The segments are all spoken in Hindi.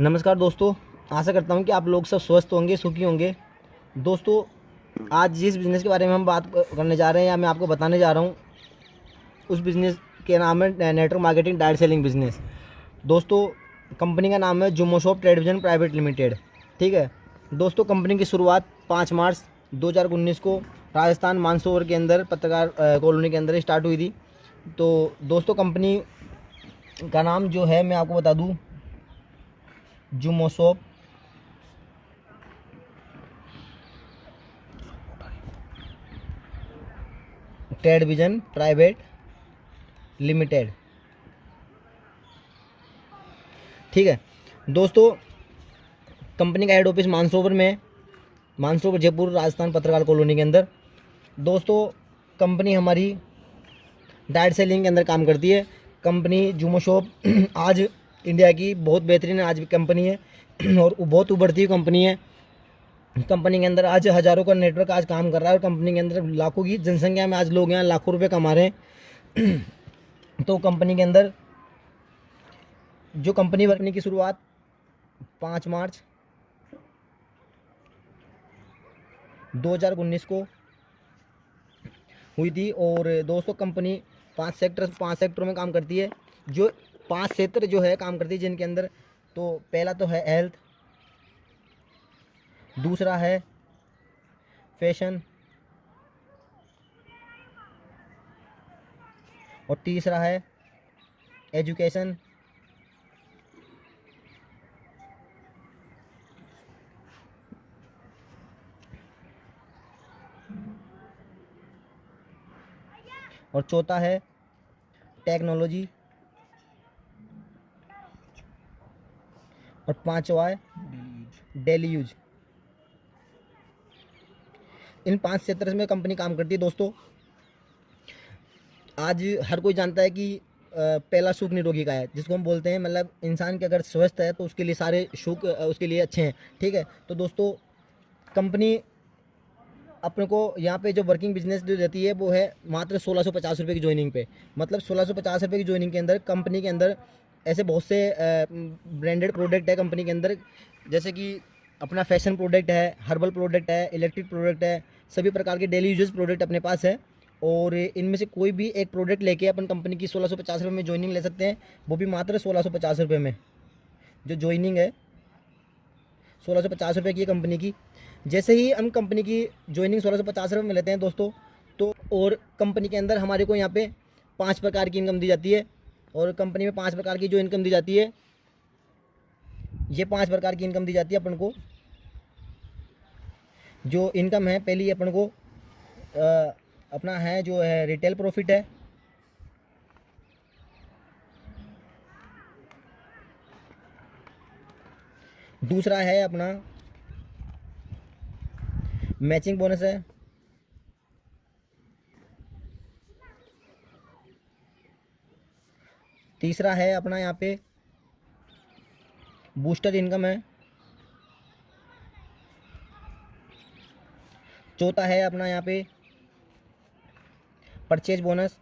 नमस्कार दोस्तों, आशा करता हूँ कि आप लोग सब स्वस्थ होंगे, सुखी होंगे। दोस्तों, आज जिस बिज़नेस के बारे में हम बात करने जा रहे हैं या मैं आपको बताने जा रहा हूँ, उस बिज़नेस के नाम है network marketing direct selling business. दोस्तों, कंपनी का नाम है Jummo Shop Trade Vision Private Limited. ठीक है दोस्तों, कंपनी की शुरुआत 5 मार्च 2019 को राजस्थान मानसरोवर के अंदर पत्रकार कॉलोनी के अंदर स्टार्ट हुई थी। तो दोस्तों, कंपनी का नाम जो है मैं आपको बता दूँ, Jummo Shop Trade Vision Private Limited. ठीक है दोस्तों, कंपनी का हेड ऑफिस मानसरोवर में है, मानसरोवर जयपुर राजस्थान पत्रकार कॉलोनी के अंदर। दोस्तों, कंपनी हमारी डायरेक्ट सेलिंग के अंदर काम करती है। कंपनी जुम्मो शॉप आज इंडिया की बहुत बेहतरीन आज भी कंपनी है और बहुत उभरती हुई कंपनी है। कंपनी के अंदर आज हज़ारों का नेटवर्क आज काम कर रहा है और कंपनी के अंदर लाखों की जनसंख्या में आज लोग यहाँ लाखों रुपए कमा रहे हैं। तो कंपनी के अंदर जो कंपनी बनने की शुरुआत 5 मार्च 2019 को हुई थी। और दोस्तों, कंपनी 5 सेक्टरों में काम करती है। जो 5 क्षेत्र जो है काम करती है, जिनके अंदर तो पहला तो है हेल्थ, दूसरा है फैशन और तीसरा है एजुकेशन और चौथा है टेक्नोलॉजी और पांचवा है डेली यूज। इन 5 क्षेत्र में कंपनी काम करती है। दोस्तों, आज हर कोई जानता है कि पहला सुख निरोगी का है, जिसको हम बोलते हैं, मतलब इंसान के अगर स्वस्थ है तो उसके लिए सारे सुख उसके लिए अच्छे हैं। ठीक है, तो दोस्तों, कंपनी अपने को यहाँ पे जो वर्किंग बिजनेस जो रहती है वो है मात्र 1650 रुपये की ज्वाइनिंग पे। मतलब 1650 रुपये की ज्वाइनिंग के अंदर कंपनी के अंदर ऐसे बहुत से ब्रांडेड प्रोडक्ट है कंपनी के अंदर, जैसे कि अपना फैशन प्रोडक्ट है, हर्बल प्रोडक्ट है, इलेक्ट्रिक प्रोडक्ट है, सभी प्रकार के डेली यूजेस प्रोडक्ट अपने पास है। और इनमें से कोई भी एक प्रोडक्ट लेके अपन कंपनी की 1650 रुपये में ज्वाइनिंग ले सकते हैं, वो भी मात्र 1650 रुपये में। जो ज्वाइनिंग है 1650 रुपये की कंपनी की। जैसे ही हम कंपनी की ज्वाइनिंग 1650 रुपये में लेते हैं दोस्तों, तो और कंपनी के अंदर हमारे को यहाँ पे 5 प्रकार की इनकम दी जाती है। और कंपनी में 5 प्रकार की जो इनकम दी जाती है, ये 5 प्रकार की इनकम दी जाती है अपन को। जो इनकम है, पहली अपन को अपना है जो है रिटेल प्रॉफिट है, दूसरा है अपना मैचिंग बोनस है, तीसरा है अपना यहाँ पे बूस्टर इनकम है, चौथा है अपना यहाँ पे परचेज बोनस,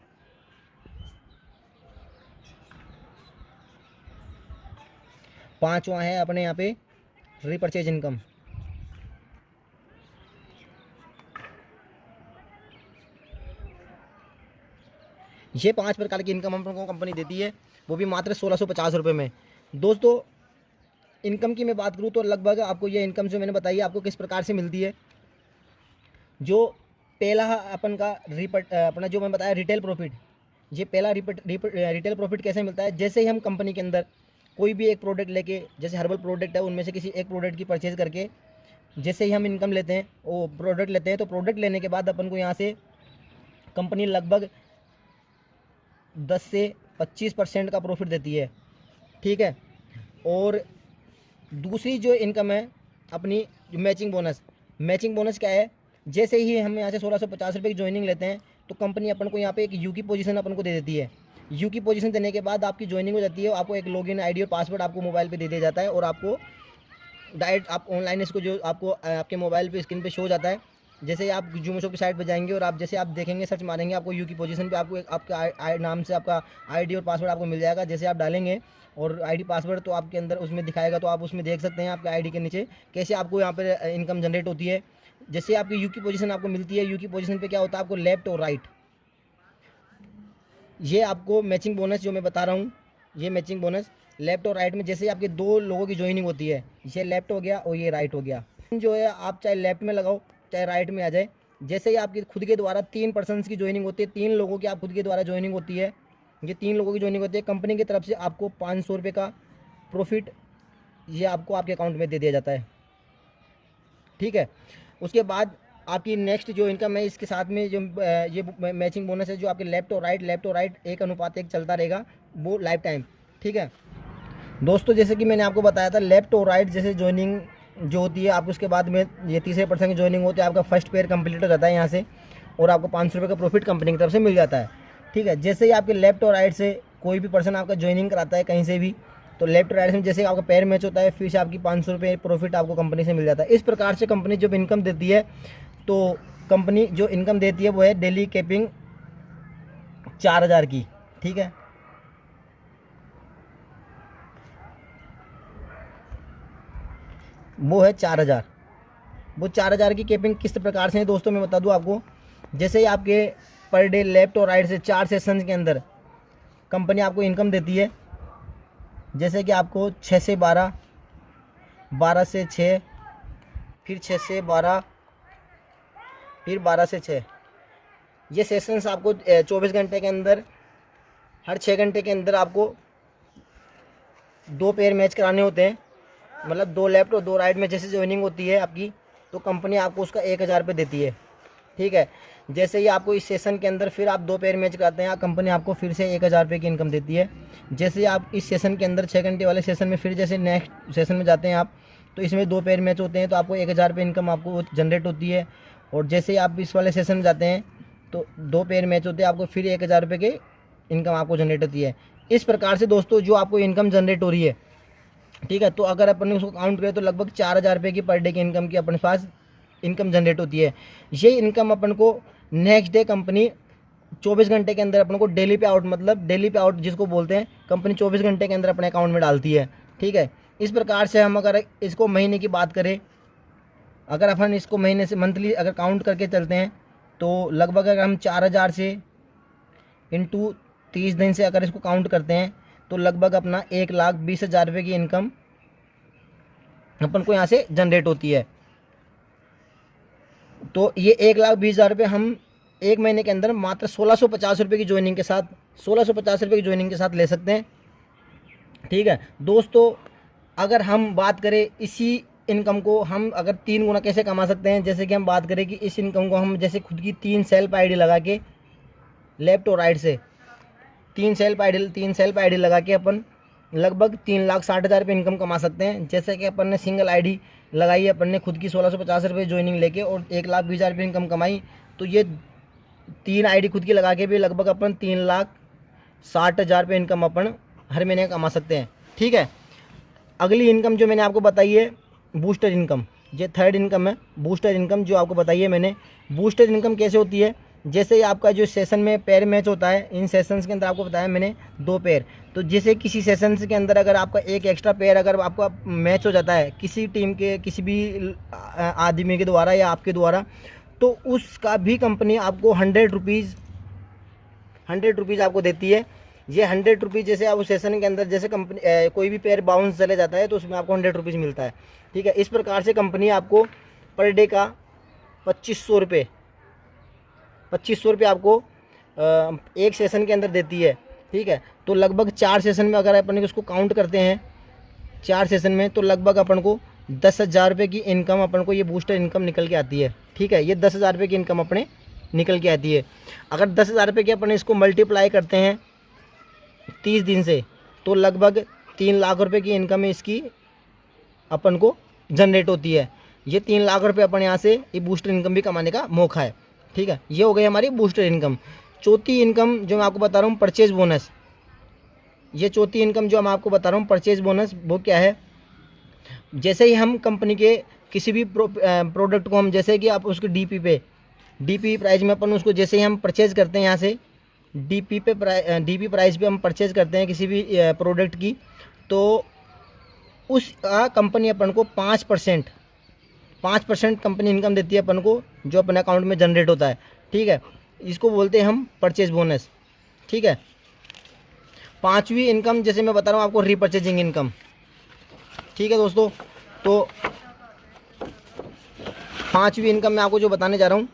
पांचवा है अपने यहाँ पे रीपरचेज इनकम। ये 5 प्रकार की इनकम हमको कंपनी देती है, वो भी मात्र 1650 रुपये में। दोस्तों, इनकम की मैं बात करूँ तो लगभग आपको ये इनकम जो मैंने बताई है आपको किस प्रकार से मिलती है। जो पहला अपन का अपना जो मैं बताया रिटेल प्रॉफिट, ये पहला रिटेल प्रॉफिट कैसे मिलता है। जैसे ही हम कंपनी के अंदर कोई भी एक प्रोडक्ट लेके, जैसे हर्बल प्रोडक्ट है, उनमें से किसी एक प्रोडक्ट की परचेज करके जैसे ही हम इनकम लेते हैं, वो प्रोडक्ट लेते हैं, तो प्रोडक्ट लेने के बाद अपन को यहाँ से कंपनी लगभग 10 से 25% का प्रॉफिट देती है। ठीक है, और दूसरी जो इनकम है अपनी जो मैचिंग बोनस क्या है। जैसे ही हम यहाँ से 1650 रुपये की ज्वाइनिंग लेते हैं, तो कंपनी अपन को यहाँ पे एक यू की पोजीशन अपन को दे देती है। यू की पोजीशन देने के बाद आपकी ज्वाइनिंग हो जाती है, आपको एक लॉगिन आईडी और पासवर्ड आपको मोबाइल पे दे दिया जाता है, और आपको डायरेक्ट आप ऑनलाइन इसको जो आपको आपके मोबाइल पे स्क्रीन पे शो हो जाता है, जैसे ही आप जूम शॉप की साइट पर जाएंगे और आप जैसे आप देखेंगे, सर्च मारेंगे, आपको यू की पोजीशन पे आपको एक आपका नाम से आपका आईडी और पासवर्ड आपको मिल जाएगा। जैसे आप डालेंगे और आईडी पासवर्ड तो आपके अंदर उसमें दिखाएगा, तो आप उसमें देख सकते हैं आपके आईडी के नीचे कैसे आपको यहाँ पर इनकम जनरेट होती है। जैसे आपकी यू की पोजीशन आपको मिलती है, यू की पोजीशन पे क्या होता है, आपको लेफ्ट और राइट, ये आपको मैचिंग बोनस जो मैं बता रहा हूँ, ये मैचिंग बोनस लेफ्ट और राइट में जैसे आपके दो लोगों की ज्वाइनिंग होती है, ये लेफ्ट हो गया और ये राइट हो गया। जो है आप चाहे लेफ्ट में लगाओ चाहे राइट में आ जाए, जैसे ही आपकी खुद के द्वारा 3 पर्सन्स की ज्वाइनिंग होती है, 3 लोगों की आप खुद के द्वारा ज्वाइनिंग होती है, ये 3 लोगों की ज्वाइनिंग होती है, कंपनी की तरफ से आपको 500 रुपये का प्रॉफिट ये आपको आपके अकाउंट में दे दिया जाता है। ठीक है, उसके बाद आपकी नेक्स्ट जो इनकम है, इसके साथ में जो ये मैचिंग बोनस है जो आपके लेफ्ट और राइट 1:1 चलता रहेगा, वो लाइफ टाइम। ठीक है दोस्तों, जैसे कि मैंने आपको बताया था, लेफ्ट और राइट जैसे ज्वाइनिंग जो होती है आपको, उसके बाद में ये तीसरे पर्सन की ज्वाइनिंग होती है, आपका फर्स्ट पेयर कंप्लीट हो जाता है यहाँ से और आपको 500 रुपये का प्रॉफिट कंपनी की तरफ से मिल जाता है। ठीक है, जैसे ही आपके लेफ्ट और राइट से कोई भी पर्सन आपका ज्वाइनिंग कराता है कहीं से भी, तो लेफ्ट राइट में जैसे आपका पैर मैच होता है, फिर से आपकी 500 रुपये प्रॉफिट आपको कंपनी से मिल जाता है। इस प्रकार से कंपनी जब इनकम देती है, तो कंपनी जो इनकम देती है वो है डेली कैपिंग 4000 की। ठीक है, वो है 4000। वो 4000 की कैपिंग किस प्रकार से है दोस्तों, मैं बता दूं आपको। जैसे ही आपके पर डे लेफ्ट और राइट से 4 सेशंस के अंदर कंपनी आपको इनकम देती है, जैसे कि आपको 6 से 12, 12 से 6, फिर 6 से 12, फिर 12 से 6, ये सेशंस आपको 24 घंटे के अंदर, हर 6 घंटे के अंदर आपको 2 पेयर मैच कराने होते हैं, मतलब 2 लेफ्ट और 2 राइट में जैसे ज्वाइनिंग होती है आपकी, तो कंपनी आपको उसका 1000 रुपये देती है। ठीक है, जैसे ही आपको इस सेशन के अंदर फिर आप 2 पेयर मैच कराते हैं, कंपनी आपको फिर से 1000 रुपये की इनकम देती है। जैसे आप इस सेशन के अंदर 6 घंटे वाले सेशन में फिर जैसे नेक्स्ट सेशन में जाते हैं आप, तो इसमें 2 पेयर मैच होते हैं, तो आपको 1000 रुपये इनकम आपको जनरेट होती है। और जैसे ही आप इस वाले सेशन में जाते हैं तो 2 पेयर मैच होते हैं, आपको फिर 1000 रुपये की इनकम आपको जनरेट होती है। इस प्रकार से दोस्तों जो आपको इनकम जनरेट हो रही है, ठीक है, तो अगर अपन उसको काउंट करें तो लगभग 4000 रुपये की पर डे की इनकम की अपने पास इनकम जनरेट होती है। ये इनकम अपन को नेक्स्ट डे कंपनी 24 घंटे के अंदर अपन को डेली पे आउट, मतलब डेली पे आउट जिसको बोलते हैं, कंपनी 24 घंटे के अंदर अपने अकाउंट में डालती है। ठीक है, इस प्रकार से हम अगर इसको महीने की बात करें, अगर अपन इसको महीने से मंथली अगर काउंट करके चलते हैं, तो लगभग अगर हम 4000 से इंटू 30 दिन से अगर इसको काउंट करते हैं, तो लगभग अपना 1,20,000 रुपये की इनकम अपन को यहाँ से जनरेट होती है। तो ये 1,20,000 रुपये हम एक महीने के अंदर मात्र 1650 रुपये की ज्वाइनिंग के साथ, 1650 रुपये की ज्वाइनिंग के साथ ले सकते हैं। ठीक है दोस्तों, अगर हम बात करें इसी इनकम को हम अगर 3 गुना कैसे कमा सकते हैं, जैसे कि हम बात करें कि इस इनकम को हम जैसे खुद की 3 सेल्फ आईडी लगा के, लेफ्ट और राइट से 3 सेल्फ आईडी लगा के अपन लगभग 3,60,000 रुपये इनकम कमा सकते हैं। जैसे कि अपन ने सिंगल आईडी लगाई, अपन ने खुद की 1650 रुपये ज्वाइनिंग लेके और 1,20,000 रुपये इनकम कमाई, तो ये 3 आईडी खुद की लगा के भी लगभग अपन 3,60,000 रुपये इनकम अपन हर महीने कमा सकते हैं। ठीक है, अगली इनकम जो मैंने आपको बताई है बूस्टर इनकम, ये थर्ड इनकम है बूस्टर इनकम जो आपको बताई है मैंने। बूस्टर इनकम कैसे होती है, जैसे ही आपका जो सेशन में पेयर मैच होता है, इन सेशंस के अंदर आपको बताया मैंने 2 पेयर, तो जैसे किसी सेशंस के अंदर अगर आपका एक एक्स्ट्रा पेयर अगर आपका मैच हो जाता है किसी टीम के किसी भी आदमी के द्वारा या आपके द्वारा, तो उसका भी कंपनी आपको 100 रुपीज़ आपको देती है। ये 100 रुपीज़ जैसे आप उस सेशन के अंदर जैसे कंपनी कोई भी पेयर बाउंस चले जाता है तो उसमें आपको 100 रुपीज़ मिलता है। ठीक है, इस प्रकार से कंपनी आपको पर डे का 2500 रुपये आपको एक सेशन के अंदर देती है। ठीक है, तो लगभग 4 सेशन में अगर अपन उसको काउंट करते हैं 4 सेशन में, तो लगभग अपन को 10,000 रुपये की इनकम अपन को ये बूस्टर इनकम निकल के आती है। ठीक है, ये 10,000 रुपये की इनकम अपने निकल के आती है। अगर 10,000 रुपये की अपन इसको मल्टीप्लाई करते हैं 30 दिन से, तो लगभग 3 लाख रुपये की इनकम इसकी अपन को जनरेट होती है। ये 3 लाख रुपये अपन यहाँ से ये बूस्टर इनकम भी कमाने का मौका है। ठीक है, ये हो गई हमारी बूस्टर इनकम। चौथी इनकम जो मैं आपको बता रहा हूँ परचेज बोनस, ये चौथी इनकम जो मैं आपको बता रहा हूँ परचेज बोनस, वो क्या है, जैसे ही हम कंपनी के किसी भी प्रोडक्ट को हम, जैसे कि आप उसको डीपी प्राइस में अपन उसको जैसे ही हम परचेज़ करते हैं यहाँ से डीपी प्राइस पे हम परचेज़ करते हैं किसी भी प्रोडक्ट की, तो उस कंपनी अपन को 5% कंपनी इनकम देती है अपन को, जो अपने अकाउंट में जनरेट होता है। ठीक है, इसको बोलते हैं हम परचेज बोनस। ठीक है, पांचवी इनकम जैसे मैं बता रहा हूँ आपको, रीपरचेजिंग इनकम। ठीक है दोस्तों, तो पांचवी इनकम मैं आपको जो बताने जा रहा हूँ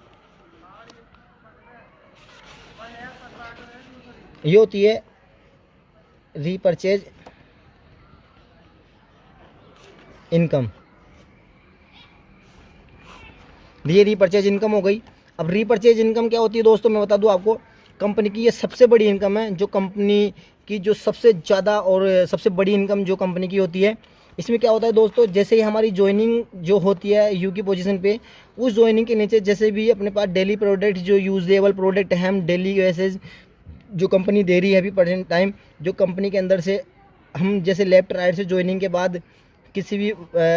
ये होती है रीपरचेज इनकम। ये रीपरचेज इनकम हो गई। अब रीपरचेज इनकम क्या होती है दोस्तों, मैं बता दूं आपको, कंपनी की ये सबसे बड़ी इनकम है, जो कंपनी की जो सबसे ज़्यादा और सबसे बड़ी इनकम जो कंपनी की होती है। इसमें क्या होता है दोस्तों, जैसे ही हमारी ज्वाइनिंग जो होती है यू की पोजीशन पे, उस ज्वाइनिंग के नीचे जैसे भी अपने पास डेली प्रोडक्ट जो यूजेबल प्रोडक्ट है, हम डेली वैसेज जो कंपनी दे रही है अभी प्रेजेंट टाइम, जो कंपनी के अंदर से हम जैसे लेफ्ट राइट से ज्वाइनिंग के बाद किसी भी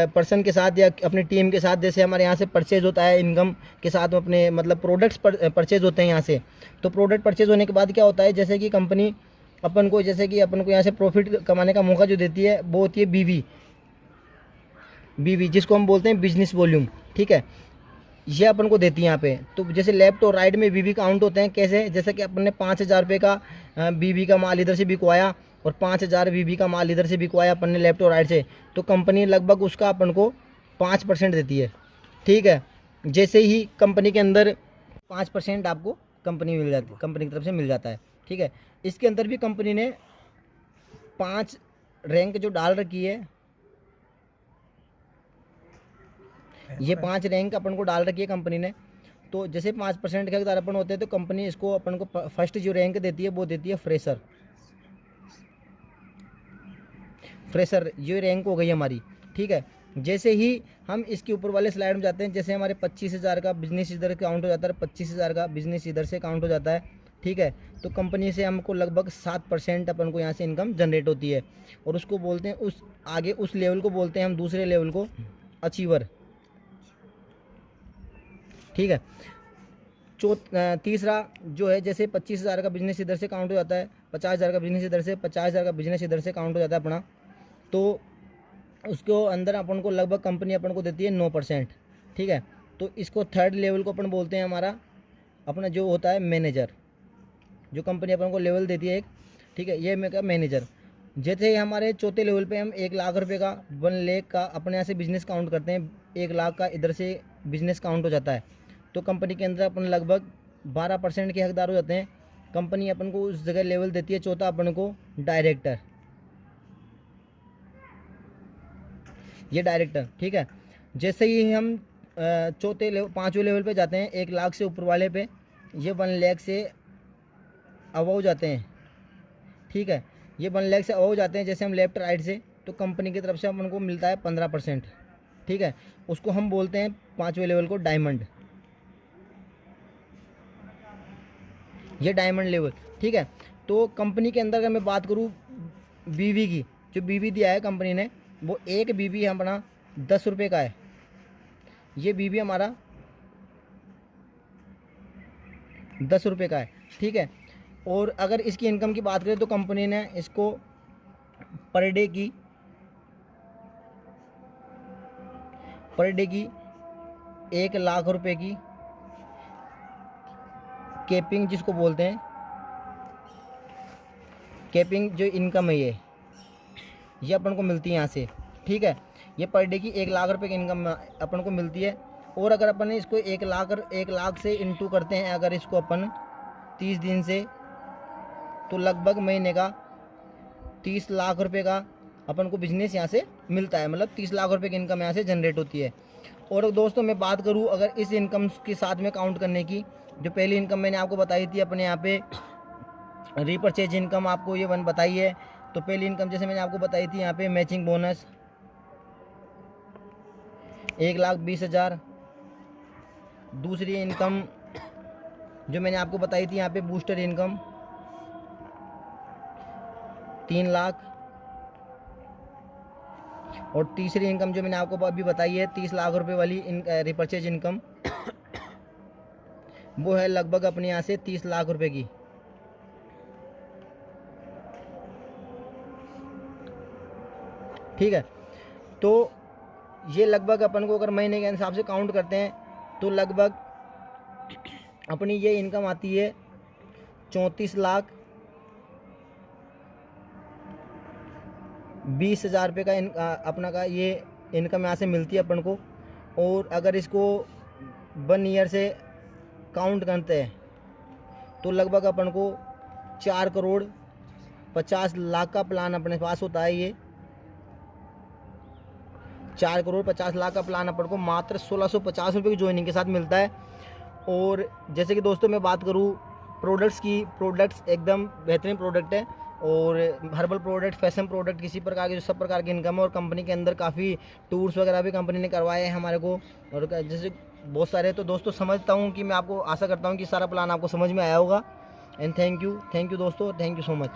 पर्सन के साथ या अपनी टीम के साथ, जैसे हमारे यहाँ से परचेज होता है इनकम के साथ अपने मतलब प्रोडक्ट्स परचेज होते हैं यहाँ से। तो प्रोडक्ट परचेज होने के बाद क्या होता है, जैसे कि कंपनी अपन को जैसे कि अपन को यहाँ से प्रॉफिट कमाने का मौका जो देती है वो होती है बीवी, जिसको हम बोलते हैं बिजनेस वॉल्यूम। ठीक है, ये अपन को देती है यहाँ पे। तो जैसे लेफ्ट और राइट में बीवी काउंट होते हैं कैसे, जैसे कि अपन ने 5,000 रुपये का बीवी का माल इधर से बिकवाया और 5,000 बीवी का माल इधर से बिकवाया अपन ने लेफ्ट और राइट से, तो कंपनी लगभग उसका अपन को 5% देती है। ठीक है, जैसे ही कंपनी के अंदर 5% आपको कंपनी मिल जाती है, कंपनी की तरफ से मिल जाता है। ठीक है, इसके अंदर भी कंपनी ने 5 रैंक जो डाल रखी है, ये 5 रैंक अपन को डाल रखी है कंपनी ने। तो जैसे 5% के हकदार अपन होते हैं, तो कंपनी इसको अपन को फर्स्ट जो रैंक देती है वो देती है फ्रेशर, ये रैंक हो गई हमारी। ठीक है, जैसे ही हम इसके ऊपर वाले स्लाइड में जाते हैं, जैसे हमारे 25,000 का बिजनेस इधर काउंट हो जाता है, 25,000 का बिजनेस इधर से काउंट हो जाता है। ठीक है, तो कंपनी से हमको लगभग 7% अपन को यहाँ से इनकम जनरेट होती है, और उसको बोलते हैं उस आगे उस लेवल को बोलते हैं हम, दूसरे लेवल को अचीवर। ठीक है, तीसरा जो है, जैसे 25,000 का बिजनेस इधर से काउंट हो जाता है, 50,000 का बिजनेस इधर से, 50,000 का बिजनेस इधर से काउंट हो जाता है अपना, तो उसको अंदर अपन को लगभग कंपनी अपन को देती है 9%। ठीक है, तो इसको थर्ड लेवल को अपन बोलते हैं हमारा अपना जो होता है मैनेजर, जो कंपनी अपन को लेवल देती है एक। ठीक है, ये मैं मैनेजर। जैसे हमारे चौथे लेवल पे हम 1,00,000 रुपये का 1 लाख का अपने यहाँ से बिज़नेस काउंट करते हैं, 1,00,000 का इधर से बिज़नेस काउंट हो जाता है, तो कंपनी के अंदर अपन लगभग 12% के हकदार हो जाते हैं। कंपनी अपन को उस जगह लेवल देती है चौथा अपन को डायरेक्टर, ये डायरेक्टर। ठीक है, जैसे ही हम चौथे लेवल 5वें लेवल पे जाते हैं, 1,00,000 से ऊपर वाले पे, ये 1 लाख से अबव जाते हैं। ठीक है, ये 1 लाख से अबव जाते हैं जैसे हम लेफ्ट राइट से, तो कंपनी की तरफ से अपन को मिलता है 15%। ठीक है, उसको हम बोलते हैं 5वें लेवल को डायमंड, ये डायमंड लेवल। ठीक है, तो कंपनी के अंदर अगर मैं बात करूँ बीवी की, जो बीवी दिया है कंपनी ने, वो एक बीवी अपना 10 रुपये का है, ये बीवी हमारा 10 रुपये का है। ठीक है, और अगर इसकी इनकम की बात करें तो कंपनी ने इसको पर डे की 1,00,000 रुपये की कैपिंग, जिसको बोलते हैं कैपिंग, जो इनकम है ये अपन को मिलती है यहाँ से। ठीक है, ये पर डे की 1,00,000 रुपये की इनकम अपन को मिलती है। और अगर अपन इसको 1,00,000 से इंटू करते हैं अगर इसको अपन 30 दिन से, तो लगभग महीने का 30 लाख रुपये का अपन को बिजनेस यहाँ से मिलता है, मतलब 30 लाख रुपये की इनकम यहाँ से जनरेट होती है। और दोस्तों मैं बात करूँ अगर इस इनकम के साथ में काउंट करने की, जो पहली इनकम मैंने आपको बताई थी अपने यहाँ पे रीपरचेज इनकम, आपको ये वन बताई है। तो पहली इनकम जैसे मैंने आपको बताई थी यहाँ पे मैचिंग बोनस 1,20,000। दूसरी इनकम जो मैंने आपको बताई थी यहाँ पे बूस्टर इनकम 3 लाख। और तीसरी इनकम जो मैंने आपको अभी बताई है 30 लाख रुपए वाली रिपर्चेज इनकम, वो है लगभग अपने यहाँ से 30 लाख रुपए की। ठीक है, तो ये लगभग अपन को अगर महीने के हिसाब से काउंट करते हैं तो लगभग अपनी ये इनकम आती है 34,20,000 रुपये का अपना का ये इनकम यहाँ से मिलती है अपन को। और अगर इसको 1 ईयर से काउंट करते हैं तो लगभग अपन को 4,50,00,000 का प्लान अपने पास होता है। ये 4,50,00,000 का प्लान अपन को मात्र 1,650 रुपये की ज्वाइनिंग के साथ मिलता है। और जैसे कि दोस्तों मैं बात करूँ प्रोडक्ट्स की, प्रोडक्ट्स एकदम बेहतरीन प्रोडक्ट है और हर्बल प्रोडक्ट, फैशन प्रोडक्ट, किसी प्रकार के जो सब प्रकार की इनकम है। और कंपनी के अंदर काफ़ी टूर्स वगैरह भी कंपनी ने करवाए हैं हमारे को, और जैसे बहुत सारे। तो दोस्तों समझता हूँ कि मैं आपको आशा करता हूँ कि सारा प्लान आपको समझ में आया होगा। एंड थैंक यू दोस्तों, थैंक यू सो मच।